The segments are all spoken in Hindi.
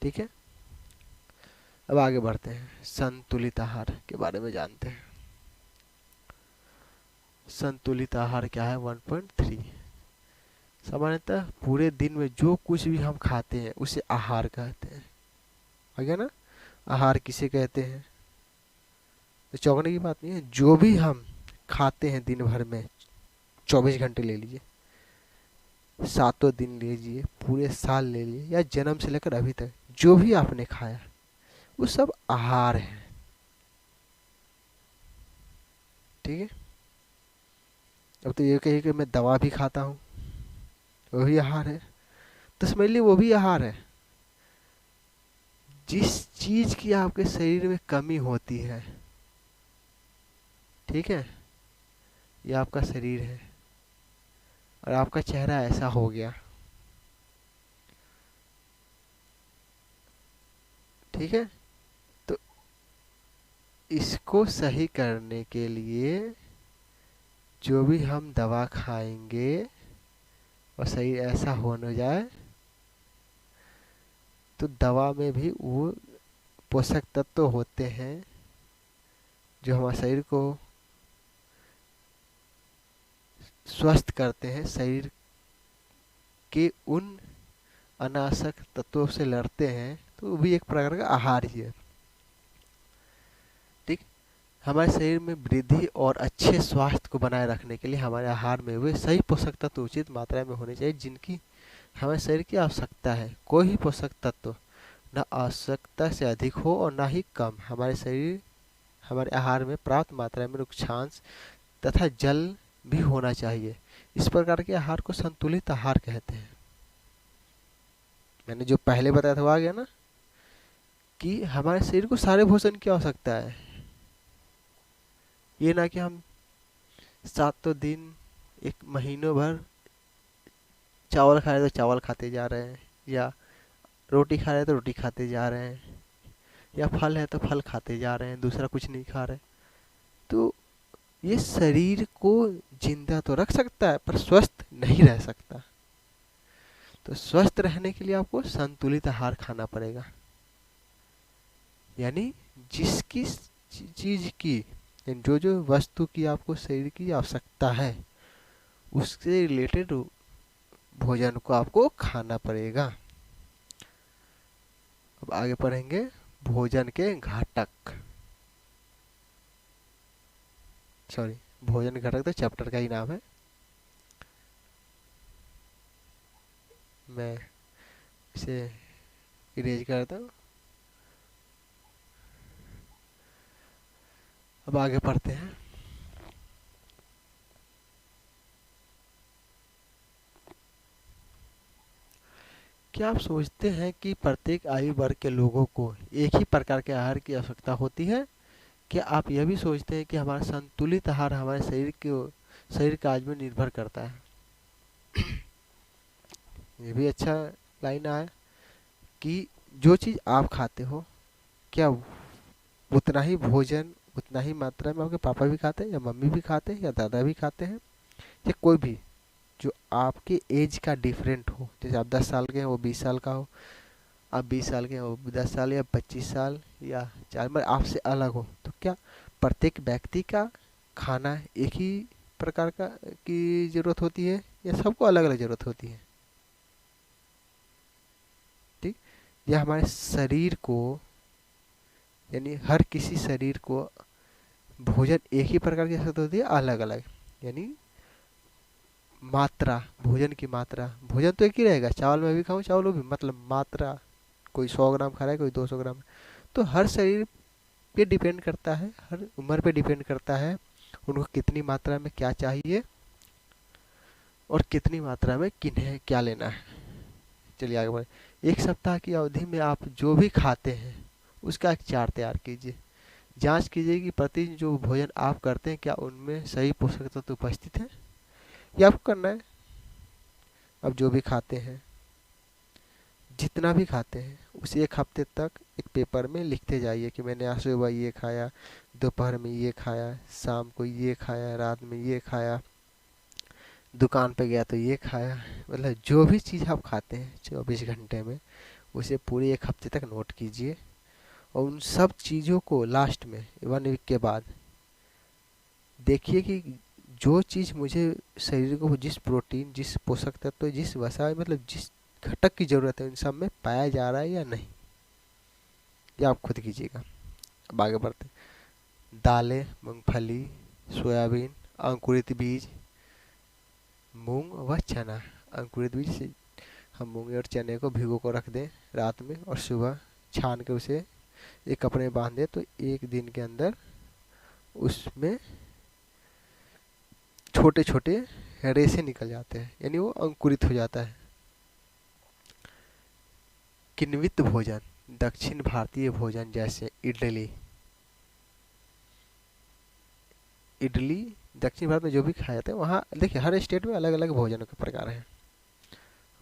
ठीक है, अब आगे बढ़ते हैं, संतुलित आहार के बारे में जानते हैं। संतुलित आहार क्या है? 1.3, सामान्यतः पूरे दिन में जो कुछ भी हम खाते हैं उसे आहार कहते हैं। आ गया ना? आहार किसे कहते हैं? तो चौंकने की बात नहीं है, जो भी हम खाते हैं दिन भर में, 24 घंटे ले लीजिए, सातों दिन ले लीजिए, पूरे साल ले लीजिए, या जन्म से लेकर अभी तक जो भी आपने खाया वो सब आहार है। ठीक है, अब तो ये कहिए कि मैं दवा भी खाता हूँ, वो भी आहार है, तो समझ लीजिए वो भी आहार है। जिस चीज की आपके शरीर में कमी होती है, ठीक है, ये आपका शरीर है और आपका चेहरा ऐसा हो गया, ठीक है, तो इसको सही करने के लिए जो भी हम दवा खाएंगे और शरीर ऐसा होने जाए, तो दवा में भी वो पोषक तत्व होते हैं जो हमारे शरीर को स्वस्थ करते हैं, शरीर के उन अनावश्यक तत्वों से लड़ते हैं, तो वो भी एक प्रकार का आहार ही है। ठीक, हमारे शरीर में वृद्धि और अच्छे स्वास्थ्य को बनाए रखने के लिए हमारे आहार में वे सही पोषक तत्व उचित मात्रा में होने चाहिए जिनकी हमारे शरीर की आवश्यकता है। कोई भी पोषक तत्व न आवश्यकता से अधिक हो और न ही कम। हमारे आहार में पर्याप्त मात्रा में रुक्षांश तथा जल भी होना चाहिए। इस प्रकार के आहार को संतुलित आहार कहते हैं। मैंने जो पहले बताया था वो आ गया ना, कि हमारे शरीर को सारे भोजन की आवश्यकता है। ये ना कि हम सातों दिन एक महीनों भर चावल खा रहे तो चावल खाते जा रहे हैं, या रोटी खा रहे तो रोटी खाते जा रहे हैं, या फल है तो फल खाते जा रहे हैं, दूसरा कुछ नहीं खा रहे। तो ये शरीर को जिंदा तो रख सकता है पर स्वस्थ नहीं रह सकता। तो स्वस्थ रहने के लिए आपको संतुलित आहार खाना पड़ेगा, यानी जिसकी चीज की, जो जो वस्तु की आपको शरीर की आवश्यकता है उससे रिलेटेड भोजन को आपको खाना पड़ेगा। अब आगे पढ़ेंगे भोजन के घटक, सॉरी भोजन घटक तो चैप्टर का ही नाम है। मैं इसे इरेज करता हूँ। अब आगे पढ़ते हैं। क्या आप सोचते हैं कि प्रत्येक आयु वर्ग के लोगों को एक ही प्रकार के आहार की आवश्यकता होती है? क्या आप यह भी सोचते हैं कि हमारा संतुलित आहार हमारे शरीर का आज में निर्भर करता है? ये भी अच्छा लाइन आया कि जो चीज़ आप खाते हो, क्या उतना ही भोजन उतना ही मात्रा में आपके पापा भी खाते हैं, या मम्मी भी खाते हैं, या दादा भी खाते हैं, या कोई भी जो आपके एज का डिफरेंट हो। जैसे आप 10 साल के हैं, वो 20 साल का हो, आप 20 साल के हैं, वो 10 साल या 25 साल या 4, मतलब आपसे अलग हो। तो क्या प्रत्येक व्यक्ति का खाना एक ही प्रकार का की ज़रूरत होती है, या सबको अलग अलग ज़रूरत होती है? ठीक, या हमारे शरीर को, यानी हर किसी शरीर को भोजन एक ही प्रकार की जरूरत होती है, अलग अलग, यानी मात्रा, भोजन की मात्रा, भोजन तो एक ही रहेगा, चावल में भी खाऊं चावल भी, मतलब मात्रा, कोई 100 ग्राम खा रहा है, कोई 200 ग्राम। तो हर शरीर पे डिपेंड करता है, हर उम्र पे डिपेंड करता है उनको कितनी मात्रा में क्या चाहिए और कितनी मात्रा में किन्हें क्या लेना है। चलिए आगे बढ़े। एक सप्ताह की अवधि में आप जो भी खाते हैं उसका एक चार्ट तैयार कीजिए। जांच कीजिए कि प्रतिदिन जो भोजन आप करते हैं क्या उनमें सही पोषक तत्व उपस्थित है। ये आपको करना है। अब जो भी खाते हैं, जितना भी खाते हैं, उसे एक हफ्ते तक एक पेपर में लिखते जाइए कि मैंने आज सुबह ये खाया, दोपहर में ये खाया, शाम को ये खाया, रात में ये खाया, दुकान पे गया तो ये खाया। मतलब जो भी चीज़ आप खाते हैं 24 घंटे में, उसे पूरे 1 हफ्ते तक नोट कीजिए और उन सब चीज़ों को लास्ट में 1 वीक के बाद देखिए कि जो चीज़ मुझे शरीर को जिस प्रोटीन, जिस पोषक तत्व, जिस वसा, मतलब जिस घटक की ज़रूरत है उन सब में पाया जा रहा है या नहीं। ये आप खुद कीजिएगा। अब आगे बढ़ते हैं। दालें, मूंगफली, सोयाबीन, अंकुरित बीज, मूंग व चना। अंकुरित बीज से हम मूंग और चने को भिगो को रख दें रात में और सुबह छान के उसे एक कपड़े में बांध दें तो 1 दिन के अंदर उसमें छोटे छोटे रेशे निकल जाते हैं, यानी वो अंकुरित हो जाता है। किण्वित भोजन, दक्षिण भारतीय भोजन जैसे इडली। इडली दक्षिण भारत में जो भी खाया जाता है, वहाँ देखिए हर स्टेट में अलग अलग भोजनों के प्रकार हैं।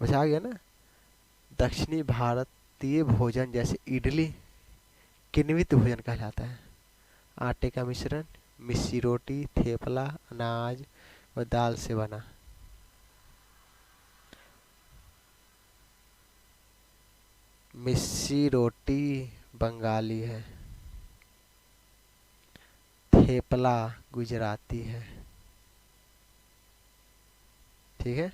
वैसे आ गया ना। दक्षिणी भारतीय भोजन जैसे इडली किण्वित भोजन कहलाता है। आटे का मिश्रण, मिस्सी रोटी, थेपला, अनाज और दाल से बना। मिस्सी रोटी बंगाली है, थेपला गुजराती है। ठीक है,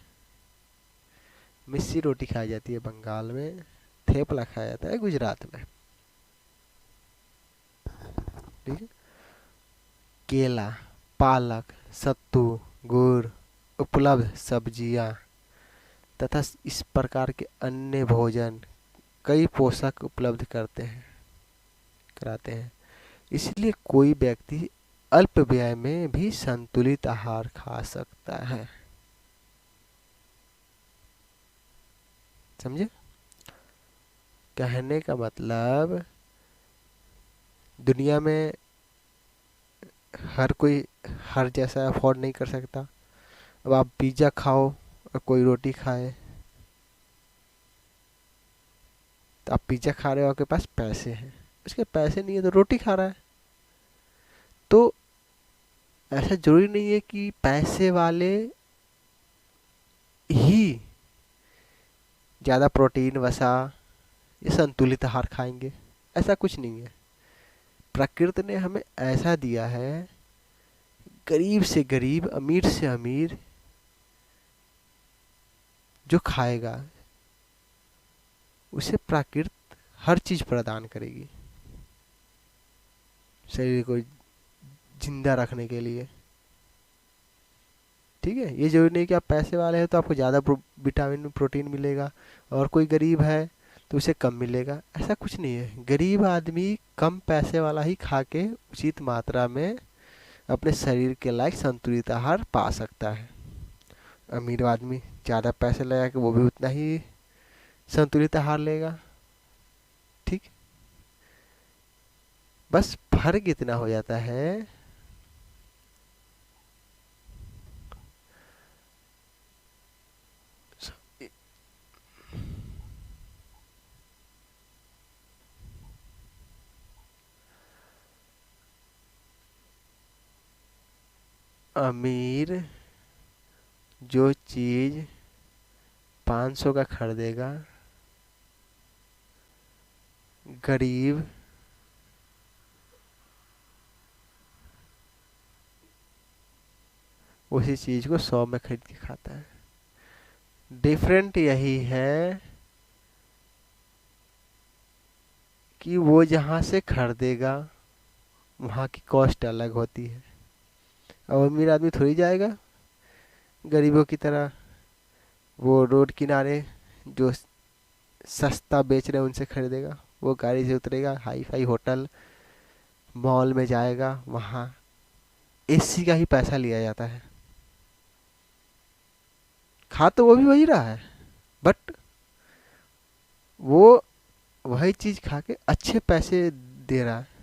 मिस्सी रोटी खाई जाती है बंगाल में, थेपला खाया जाता है गुजरात में। ठीक है। केला, पालक, सत्तू, गुड़, उपलब्ध सब्जियां तथा इस प्रकार के अन्य भोजन कई पोषक उपलब्ध कराते हैं। इसलिए कोई व्यक्ति अल्प व्यय में भी संतुलित आहार खा सकता है। समझे? कहने का मतलब दुनिया में हर कोई हर जैसा अफोर्ड नहीं कर सकता। अब आप पिज्ज़ा खाओ और कोई रोटी खाए, तो आप पिज्ज़ा खा रहे हो, आपके पास पैसे हैं, उसके पैसे नहीं है तो रोटी खा रहा है। तो ऐसा जरूरी नहीं है कि पैसे वाले ही ज़्यादा प्रोटीन, वसा या संतुलित आहार खाएंगे, ऐसा कुछ नहीं है। प्रकृति ने हमें ऐसा दिया है, गरीब से गरीब, अमीर से अमीर जो खाएगा उसे प्रकृति हर चीज प्रदान करेगी शरीर को जिंदा रखने के लिए। ठीक है, ये जरूरी नहीं कि आप पैसे वाले हैं तो आपको ज़्यादा विटामिन प्रोटीन मिलेगा और कोई गरीब है तो उसे कम मिलेगा, ऐसा कुछ नहीं है। गरीब आदमी कम पैसे वाला ही खा के उचित मात्रा में अपने शरीर के लायक संतुलित आहार पा सकता है। अमीर आदमी ज़्यादा पैसे लगा के वो भी उतना ही संतुलित आहार लेगा। ठीक, बस फर्क इतना हो जाता है अमीर जो चीज 500 का खरीदेगा, गरीब उसी चीज को 100 में खरीद के खाता है। डिफरेंट यही है कि वो जहाँ से खरीदेगा वहाँ की कॉस्ट अलग होती है। अब अमीर आदमी थोड़ी जाएगा गरीबों की तरह, वो रोड किनारे जो सस्ता बेच रहे हैं उनसे खरीदेगा। वो गाड़ी से उतरेगा, हाई फाई होटल मॉल में जाएगा, वहाँ एसी का ही पैसा लिया जाता है। खा तो वो भी वही रहा है, बट वो वही चीज खा के अच्छे पैसे दे रहा है।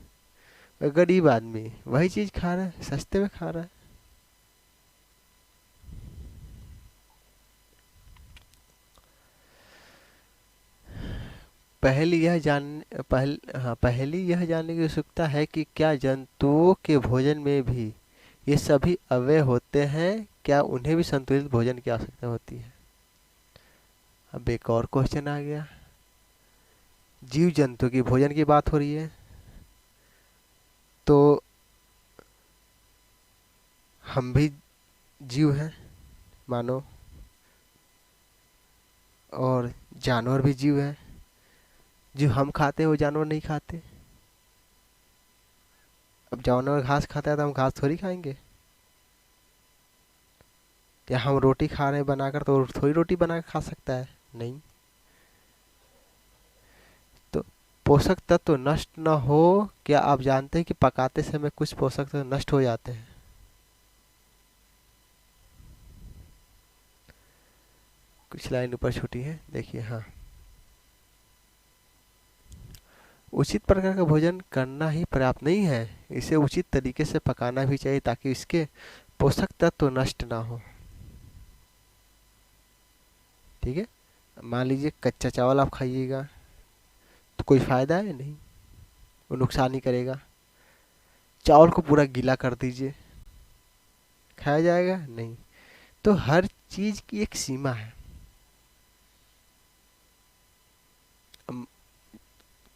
और गरीब आदमी वही चीज खा रहा है, सस्ते में खा रहा है। पहली यह जानने की उत्सुकता है कि क्या जंतुओं के भोजन में भी ये सभी अवयव होते हैं, क्या उन्हें भी संतुलित भोजन की आवश्यकता होती है। अब एक और क्वेश्चन आ गया, जीव जंतु की भोजन की बात हो रही है, तो हम भी जीव हैं मानो, और जानवर भी जीव हैं। जो हम खाते हैं वो जानवर नहीं खाते। अब जानवर घास खाता है तो हम घास थोड़ी खाएंगे। या हम रोटी खा रहे हैं बनाकर तो थोड़ी रोटी बना के खा सकता है, नहीं। तो पोषक तत्व नष्ट न हो, क्या आप जानते हैं कि पकाते समय कुछ पोषक तत्व नष्ट हो जाते हैं? कुछ लाइन ऊपर छूटी है, देखिए। हाँ, उचित प्रकार का भोजन करना ही पर्याप्त नहीं है, इसे उचित तरीके से पकाना भी चाहिए ताकि इसके पोषक तत्व नष्ट ना हो। ठीक है। मान लीजिए कच्चा चावल आप खाइएगा तो कोई फायदा है नहीं, वो नुकसान ही करेगा। चावल को पूरा गीला कर दीजिए, खाया जाएगा नहीं। तो हर चीज की एक सीमा है।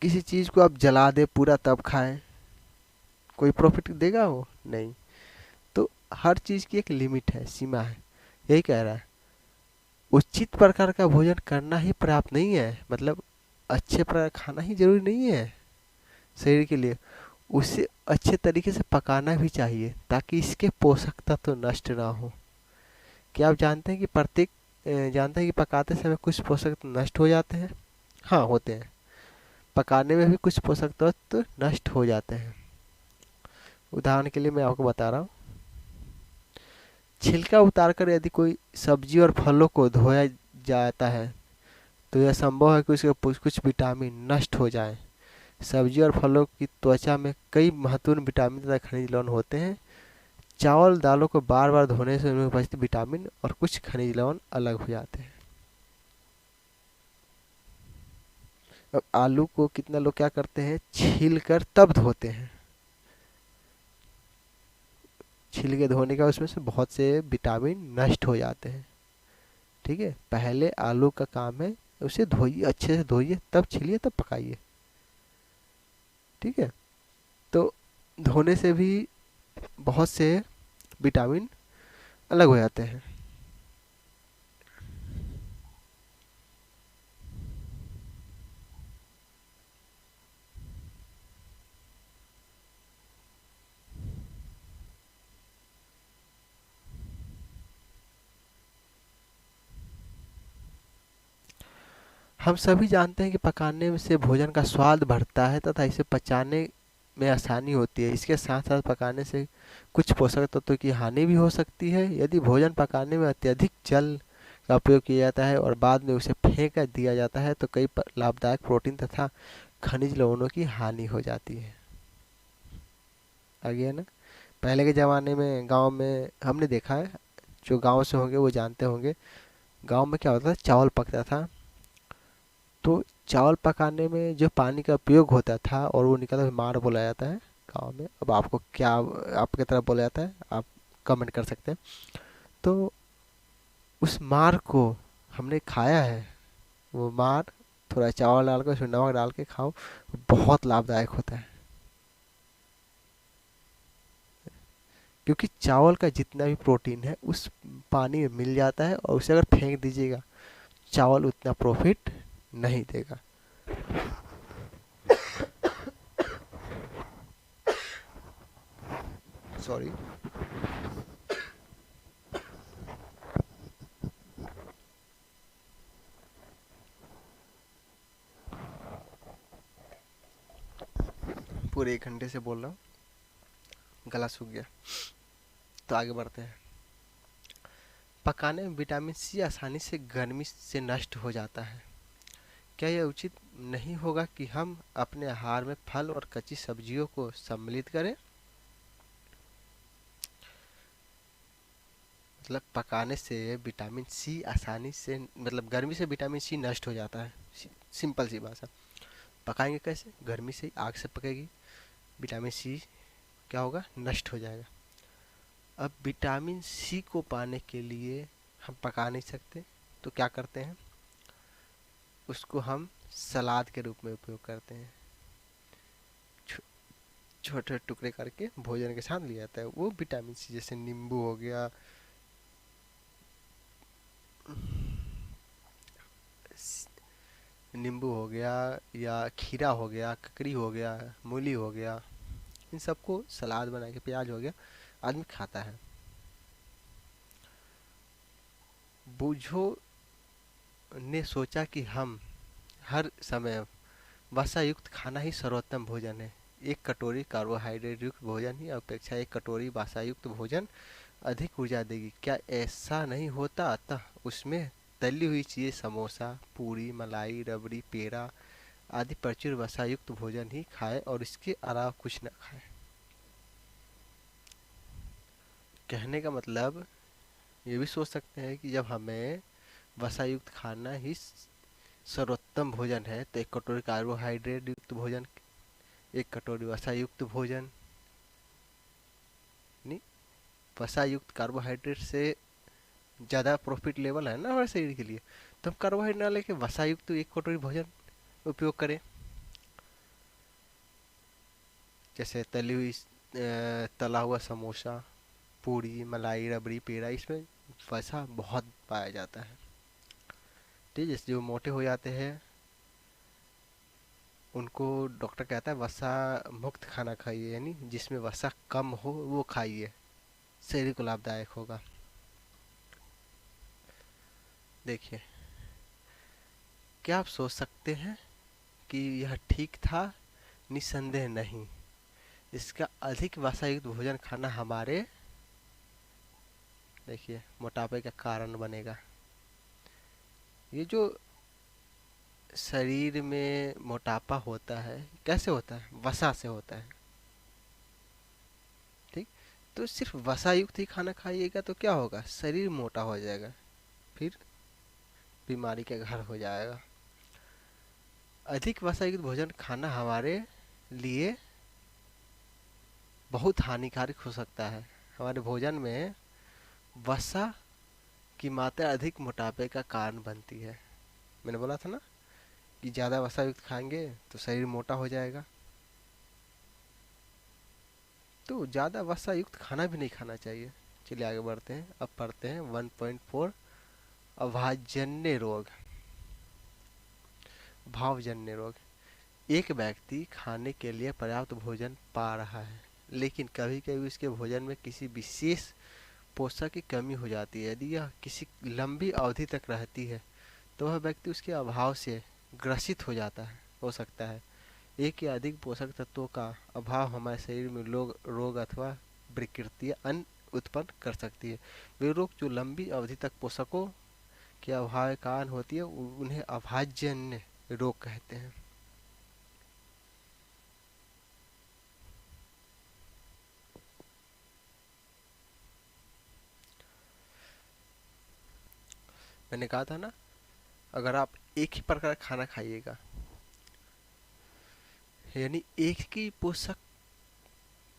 किसी चीज को आप जला दे पूरा तब खाएं, कोई प्रॉफिट देगा वो? नहीं। तो हर चीज की एक लिमिट है, सीमा है। यही कह रहा है, उचित प्रकार का भोजन करना ही पर्याप्त नहीं है, मतलब अच्छे प्रकार खाना ही जरूरी नहीं है शरीर के लिए, उसे अच्छे तरीके से पकाना भी चाहिए ताकि इसके पोषक तत्व नष्ट ना हो। क्या आप जानते हैं कि जानते हैं कि पकाते समय कुछ पोषक तत्व नष्ट हो जाते हैं? हाँ, होते हैं। पकाने में भी कुछ पोषक तत्व नष्ट हो जाते हैं। उदाहरण के लिए मैं आपको बता रहा हूँ, छिलका उतारकर यदि कोई सब्जी और फलों को धोया जाता है तो यह संभव है कि उसके कुछ विटामिन नष्ट हो जाएं। सब्जी और फलों की त्वचा में कई महत्वपूर्ण विटामिन तथा खनिज लवण होते हैं। चावल दालों को बार बार धोने से उनमें उपस्थित विटामिन और कुछ खनिज लवण अलग हो जाते हैं। अब आलू को कितना लोग क्या करते हैं, छील कर तब धोते हैं। छील के धोने का उसमें से बहुत से विटामिन नष्ट हो जाते हैं। ठीक है, पहले आलू का काम है उसे धोइए, अच्छे से धोइए, तब छीलिए, तब पकाइए। ठीक है। तो धोने से भी बहुत से विटामिन अलग हो जाते हैं। हम सभी जानते हैं कि पकाने में से भोजन का स्वाद बढ़ता है तथा इसे पचाने में आसानी होती है। इसके साथ साथ पकाने से कुछ पोषक तत्वों की हानि भी हो सकती है। यदि भोजन पकाने में अत्यधिक जल का उपयोग किया जाता है और बाद में उसे फेंक दिया जाता है तो कई लाभदायक प्रोटीन तथा खनिज लवणों की हानि हो जाती है। आगे है ना, पहले के ज़माने में गांव में हमने देखा है, जो गांव से होंगे वो जानते होंगे, गांव में क्या होता था, चावल पकता था। तो चावल पकाने में जो पानी का उपयोग होता था और वो निकलता है, मार बोला जाता है गांव में। अब आपको क्या, आपकी तरफ बोला जाता है, आप कमेंट कर सकते हैं। तो उस मार को हमने खाया है। वो मार थोड़ा चावल डाल कर उसमें नमक डाल के खाओ, बहुत लाभदायक होता है। क्योंकि चावल का जितना भी प्रोटीन है उस पानी में मिल जाता है, और उसे अगर फेंक दीजिएगा चावल उतना प्रॉफिट नहीं देगा। सॉरी। पूरे 1 घंटे से बोल रहा हूँ, गला सूख गया। तो आगे बढ़ते हैं। पकाने में विटामिन सी आसानी से गर्मी से नष्ट हो जाता है। क्या यह उचित नहीं होगा कि हम अपने आहार में फल और कच्ची सब्जियों को सम्मिलित करें? मतलब पकाने से विटामिन सी आसानी से, मतलब गर्मी से विटामिन सी नष्ट हो जाता है। सिंपल सी भाषा। पकाएंगे कैसे? गर्मी से आग से पकेगी, विटामिन सी क्या होगा, नष्ट हो जाएगा। अब विटामिन सी को पाने के लिए हम पका नहीं सकते, तो क्या करते हैं, उसको हम सलाद के रूप में उपयोग करते हैं। छोटे टुकड़े करके भोजन के साथ लिया जाता है। वो विटामिन सी, जैसे नींबू हो गया, नींबू हो गया या खीरा हो गया, ककड़ी हो गया, मूली हो गया, इन सबको सलाद बना के, प्याज हो गया, आदमी खाता है। बूझो ने सोचा कि हम हर समय वसा युक्त खाना ही सर्वोत्तम भोजन है। एक कटोरी कार्बोहाइड्रेट युक्त भोजन ही अपेक्षा एक कटोरी वसा युक्त भोजन अधिक ऊर्जा देगी। क्या ऐसा नहीं होता? अतः उसमें तली हुई चीजें, समोसा, पूरी, मलाई, रबड़ी, पेड़ा आदि प्रचुर वसा युक्त भोजन ही खाए और इसके अलावा कुछ न खाए। कहने का मतलब ये भी सोच सकते हैं कि जब हमें वसा युक्त खाना ही सर्वोत्तम भोजन है, तो एक कटोरी कार्बोहाइड्रेट युक्त भोजन, एक कटोरी वसा युक्त भोजन, नहीं, वसा युक्त कार्बोहाइड्रेट से ज़्यादा प्रॉफिट लेवल है ना हमारे शरीर के लिए, तो हम कार्बोहाइड्रेट ना लेके वसा युक्त एक कटोरी भोजन उपयोग करें। जैसे तली हुई तला हुआ समोसा, पूरी, मलाई, रबड़ी, पेड़ा, इसमें वसा बहुत पाया जाता है। ठीक है, जैसे जो मोटे हो जाते हैं उनको डॉक्टर कहता है वसा मुक्त खाना खाइए, यानी जिसमें वसा कम हो वो खाइए, शरीर को लाभदायक होगा। देखिए, क्या आप सोच सकते हैं कि यह ठीक था? निस्संदेह नहीं। इसका अधिक वसायुक्त भोजन खाना हमारे, देखिए, मोटापे का कारण बनेगा। ये जो शरीर में मोटापा होता है, कैसे होता है? वसा से होता है। ठीक, तो सिर्फ वसा युक्त ही खाना खाइएगा तो क्या होगा? शरीर मोटा हो जाएगा, फिर बीमारी का घर हो जाएगा। अधिक वसा युक्त भोजन खाना हमारे लिए बहुत हानिकारक हो सकता है। हमारे भोजन में वसा की मात्रा अधिक मोटापे का कारण बनती है। मैंने बोला था ना कि ज़्यादा वसा युक्त खाएंगे तो शरीर मोटा हो जाएगा। तो ज़्यादा वसा युक्त खाना भी नहीं खाना चाहिए। चलिए आगे बढ़ते हैं। अब पढ़ते हैं 1.4, अभाजन्य रोग। भावजन्य रोग। एक व्यक्ति खाने के लिए पर्याप्त भोजन पा रहा है, लेकिन कभी कभी उसके भोजन में किसी विशेष पोषक की कमी हो जाती है। यदि यह किसी लंबी अवधि तक रहती है तो वह व्यक्ति उसके अभाव से ग्रसित हो जाता है, हो सकता है। एक या अधिक पोषक तत्वों का अभाव हमारे शरीर में रोग अथवा विकृतियां अन्य उत्पन्न कर सकती है। वे रोग जो लंबी अवधि तक पोषकों के अभाव के कारण होती है उन्हें अभाज्यन्य रोग कहते हैं। मैंने कहा था ना, अगर आप एक ही प्रकार का खाना खाइएगा, यानी एक ही पोषक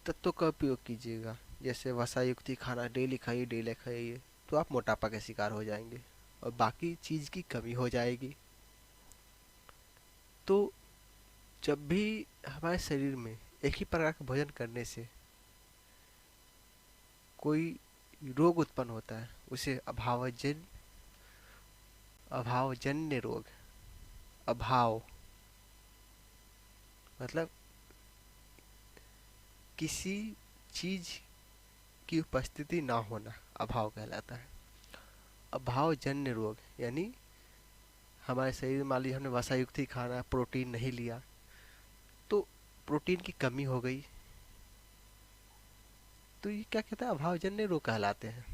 तत्वों का उपयोग कीजिएगा, जैसे वसा युक्त खाना डेली खाइए, तो आप मोटापा के शिकार हो जाएंगे और बाकी चीज़ की कमी हो जाएगी। तो जब भी हमारे शरीर में एक ही प्रकार का भोजन करने से कोई रोग उत्पन्न होता है, उसे अभावजन्य रोग। अभाव मतलब किसी चीज की उपस्थिति ना होना अभाव कहलाता है। अभावजन्य रोग यानी हमारे शरीर में मान लीजिए हमने वसा युक्त ही खाना, प्रोटीन नहीं लिया, तो प्रोटीन की कमी हो गई, तो ये क्या कहता है? अभावजन्य रोग कहलाते हैं।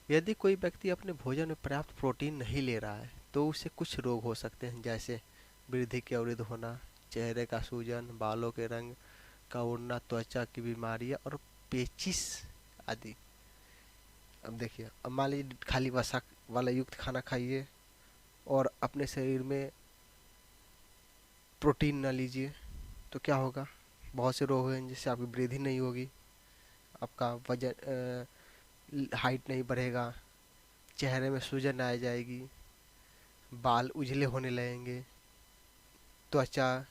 यदि कोई व्यक्ति अपने भोजन में पर्याप्त प्रोटीन नहीं ले रहा है तो उसे कुछ रोग हो सकते हैं, जैसे वृद्धि के अवरुद्ध होना, चेहरे का सूजन, बालों के रंग का उड़ना, त्वचा की बीमारियां और पेचिश आदि। अब देखिए, अब मान लीजिए खाली वसा वाला युक्त खाना खाइए और अपने शरीर में प्रोटीन ना लीजिए, तो क्या होगा? बहुत से रोग हैं, जिससे आपकी वृद्धि नहीं होगी, आपका वजन हाइट नहीं बढ़ेगा, चेहरे में सूजन आ जाएगी, बाल उजले होने लगेंगे, त्वचा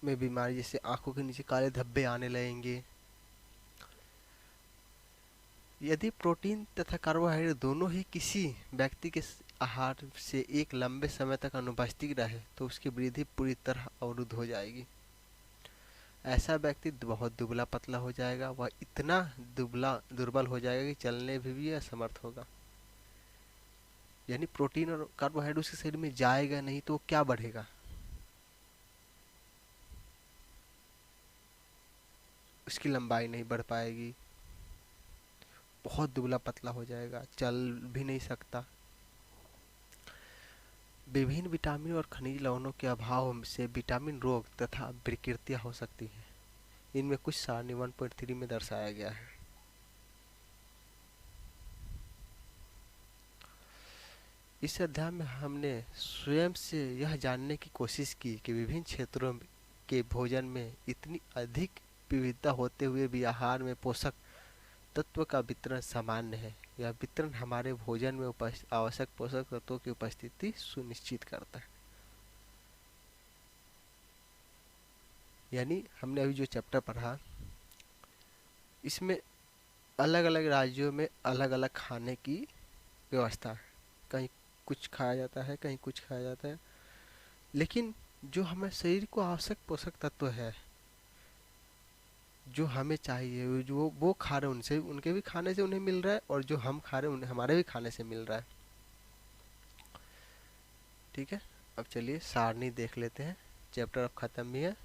में बीमारी जैसे आंखों के नीचे काले धब्बे आने लगेंगे। यदि प्रोटीन तथा कार्बोहाइड्रेट दोनों ही किसी व्यक्ति के आहार से एक लंबे समय तक अनुपस्थित रहे तो उसकी वृद्धि पूरी तरह अवरुद्ध हो जाएगी। ऐसा व्यक्ति बहुत दुबला पतला हो जाएगा, वह इतना दुर्बल हो जाएगा कि चलने भी असमर्थ होगा। यानी प्रोटीन और कार्बोहाइड्रेट उसके शरीर में जाएगा नहीं तो क्या बढ़ेगा, उसकी लंबाई नहीं बढ़ पाएगी, बहुत दुबला पतला हो जाएगा, चल भी नहीं सकता। विभिन्न विटामिन और खनिज लवणों के अभाव से विटामिन रोग तथा विकृतियां हो सकती हैं। इनमें कुछ सारणी 1.3 में दर्शाया गया है। इस अध्याय में हमने स्वयं से यह जानने की कोशिश की कि विभिन्न क्षेत्रों के भोजन में इतनी अधिक विविधता होते हुए भी आहार में पोषक तत्व का वितरण सामान्य है। यह वितरण हमारे भोजन में आवश्यक पोषक तत्वों की उपस्थिति सुनिश्चित करता है। यानी हमने अभी जो चैप्टर पढ़ा, इसमें अलग अलग राज्यों में अलग अलग खाने की व्यवस्था है। कहीं कुछ खाया जाता है, कहीं कुछ खाया जाता है, लेकिन जो हमें शरीर को आवश्यक पोषक तत्व है, जो हमें चाहिए, जो वो खा रहे हैं, उनसे उनके भी खाने से उन्हें मिल रहा है, और जो हम खा रहे हैं उन्हें हमारे भी खाने से मिल रहा है। ठीक है, अब चलिए सारणी देख लेते हैं। चैप्टर अब खत्म भी है।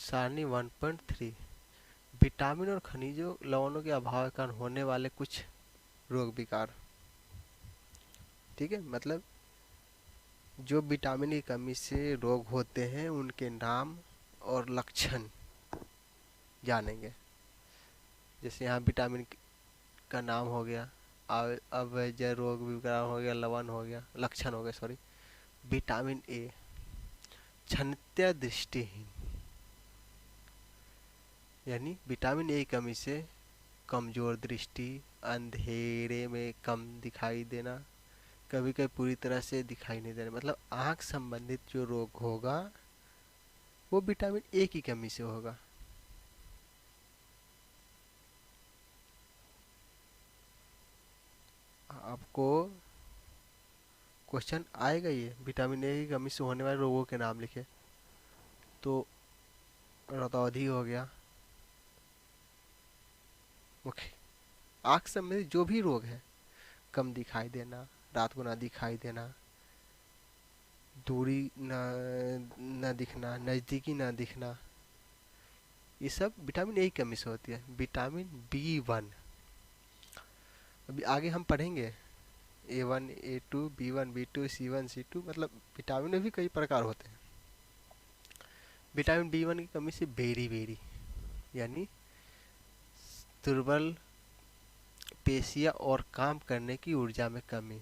सारणी 1.3 विटामिन और खनिजों लवणों के अभाव के कारण होने वाले कुछ रोग विकार। ठीक है, मतलब जो विटामिन की कमी से रोग होते हैं उनके नाम और लक्षण जानेंगे। जैसे यहाँ विटामिन का नाम हो गया, अब जय रोग विकार हो गया, लवण हो गया, लक्षण हो गया, सॉरी। विटामिन ए क्षणित्य दृष्टिहीन, यानी विटामिन ए की कमी से कमजोर दृष्टि, अंधेरे में कम दिखाई देना, कभी कभी पूरी तरह से दिखाई नहीं देना, मतलब आँख संबंधित जो रोग होगा वो विटामिन ए की कमी से होगा। आपको क्वेश्चन आएगा ये, विटामिन ए की कमी से होने वाले रोगों के नाम लिखे। तो रतौंधी हो गया, मुख्य आँख संबंधित जो भी रोग है, कम दिखाई देना, रात को ना दिखाई देना, दूरी न दिखना, नज़दीकी ना दिखना, ये सब विटामिन ए की कमी से होती है। विटामिन B1 अभी आगे हम पढ़ेंगे, A1 A2 B1 B2 C1 C2, मतलब विटामिन में भी कई प्रकार होते हैं। विटामिन B1 की कमी से बेरी यानी दुर्बल पेशियां और काम करने की ऊर्जा में कमी।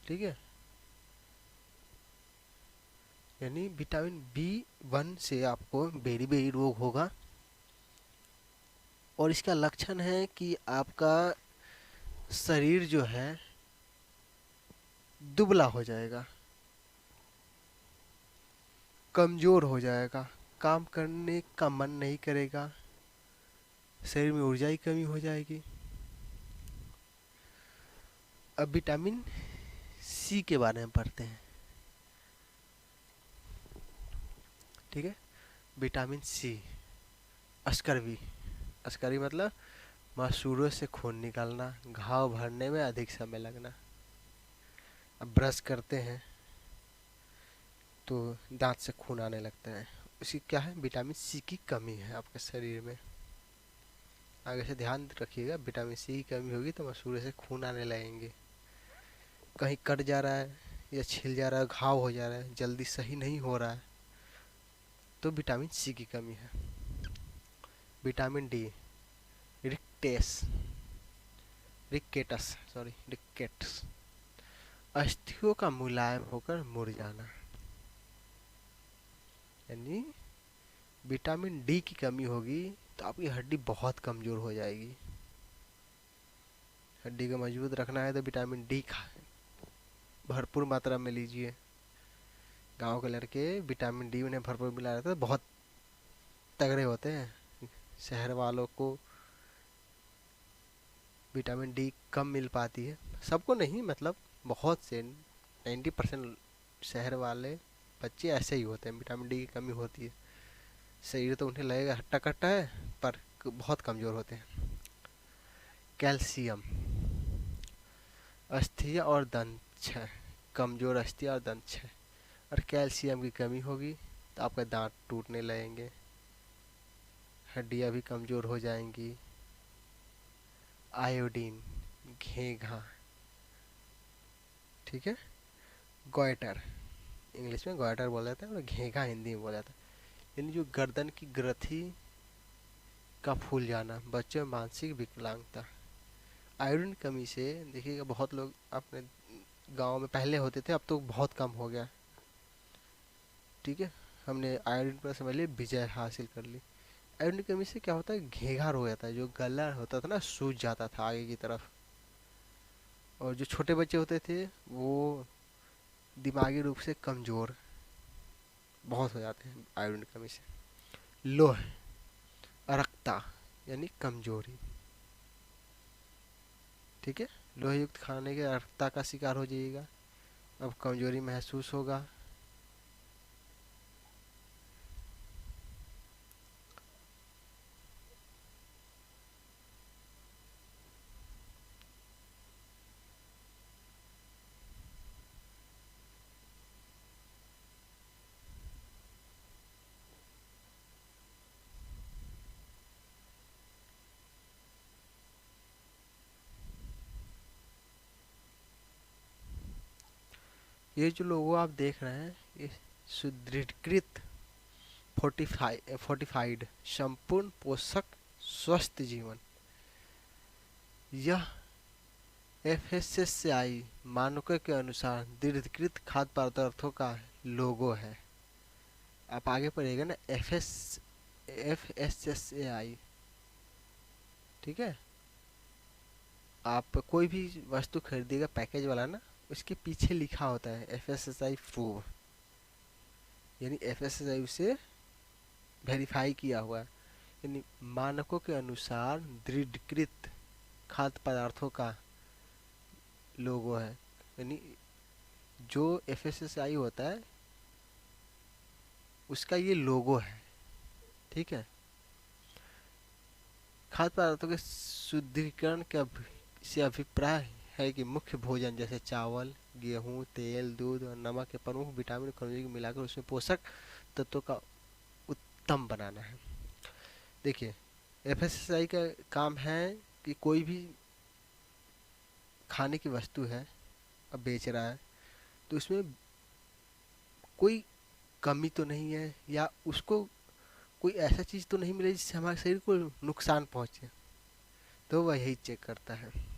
ठीक है, यानी विटामिन B1 से आपको बेरी रोग होगा, और इसका लक्षण है कि आपका शरीर जो है दुबला हो जाएगा, कमजोर हो जाएगा, काम करने का मन नहीं करेगा, शरीर में ऊर्जा की कमी हो जाएगी। अब विटामिन सी के बारे में पढ़ते हैं। ठीक है, विटामिन सी अस्कर्वी, अस्कर्वी मतलब मसूड़ों से खून निकलना, घाव भरने में अधिक समय लगना। अब ब्रश करते हैं तो दांत से खून आने लगता है, उसकी क्या है, विटामिन सी की कमी है आपके शरीर में। आगे से ध्यान रखिएगा, विटामिन सी की कमी होगी तो मसूड़े से खून आने लगेंगे, कहीं कट जा रहा है या छिल जा रहा है, घाव हो जा रहा है, जल्दी सही नहीं हो रहा है, तो विटामिन सी की कमी है। Vitamin D rickets rickets sorry rickets अस्थियों का मुलायम होकर मुरझाना, यानी विटामिन डी की कमी होगी तो आपकी हड्डी बहुत कमजोर हो जाएगी। हड्डी को मजबूत रखना है तो विटामिन डी खाएं, भरपूर मात्रा में लीजिए। गांव के लड़के विटामिन डी उन्हें भरपूर मिला रहता है, बहुत तगड़े होते हैं। शहर वालों को विटामिन डी कम मिल पाती है, सबको नहीं, मतलब बहुत से 90% शहर वाले बच्चे ऐसे ही होते हैं, विटामिन डी की कमी होती है। शरीर तो उन्हें लगेगा हट्टा कट्टा है, पर बहुत कमज़ोर होते हैं। कैल्शियम, अस्थियाँ और दंत क्षय, कमज़ोर अस्थियाँ और दंत क्षय। और कैल्शियम की कमी होगी तो आपके दांत टूटने लगेंगे, हड्डियाँ भी कमज़ोर हो जाएंगी। आयोडीन, घेघा, ठीक है, गोइटर, इंग्लिश में गोइटर बोला जाता है और घेघा हिंदी में बोला जाता है, यानी जो गर्दन की ग्रंथि का फूल जाना, बच्चों में मानसिक विकलांगता। आयोडीन कमी से देखिएगा बहुत लोग अपने गांव में पहले होते थे, अब तो बहुत कम हो गया, ठीक है। हमने आयोडीन पर समझ लिए विजय हासिल कर ली। आयोडीन की कमी से क्या होता है, घेघा हो जाता है, जो गला होता था ना सूज जाता था आगे की तरफ। और जो छोटे बच्चे होते थे वो दिमागी रूप से कमज़ोर बहुत हो जाते हैं आयोडीन की कमी से। लोह, अरक्ता, यानी कमजोरी, ठीक है। लोह युक्त खाने के अरक्ता का शिकार हो जाइएगा, अब कमजोरी महसूस होगा। ये जो लोगो आप देख रहे हैं, ये सुदृढ़कृत फोर्टिफाइड संपूर्ण पोषक स्वस्थ जीवन, यह FSSAI मानकों के अनुसार दृढ़कृत खाद्य पदार्थों का लोगो है। आप आगे पढ़िएगा ना, FSSAI, ठीक है। आप कोई भी वस्तु खरीदिएगा पैकेज वाला ना, उसके पीछे लिखा होता है FSSAI प्रूव, यानी FSSAI उसे वेरीफाई किया हुआ है, यानी मानकों के अनुसार दृढ़कृत खाद्य पदार्थों का लोगो है, यानी जो FSSAI होता है उसका ये लोगो है, ठीक है। खाद्य पदार्थों के शुद्धिकरण का से अभिप्राय है कि मुख्य भोजन जैसे चावल, गेहूं, तेल, दूध और नमक के प्रमुख विटामिन खनिजों को मिलाकर उसमें पोषक तत्वों का उत्तम बनाना है। देखिए, FSSAI का काम है कि कोई भी खाने की वस्तु है, अब बेच रहा है, तो उसमें कोई कमी तो नहीं है, या उसको कोई ऐसा चीज़ तो नहीं मिले जिससे हमारे शरीर को नुकसान पहुंचे, तो वह यही चेक करता है।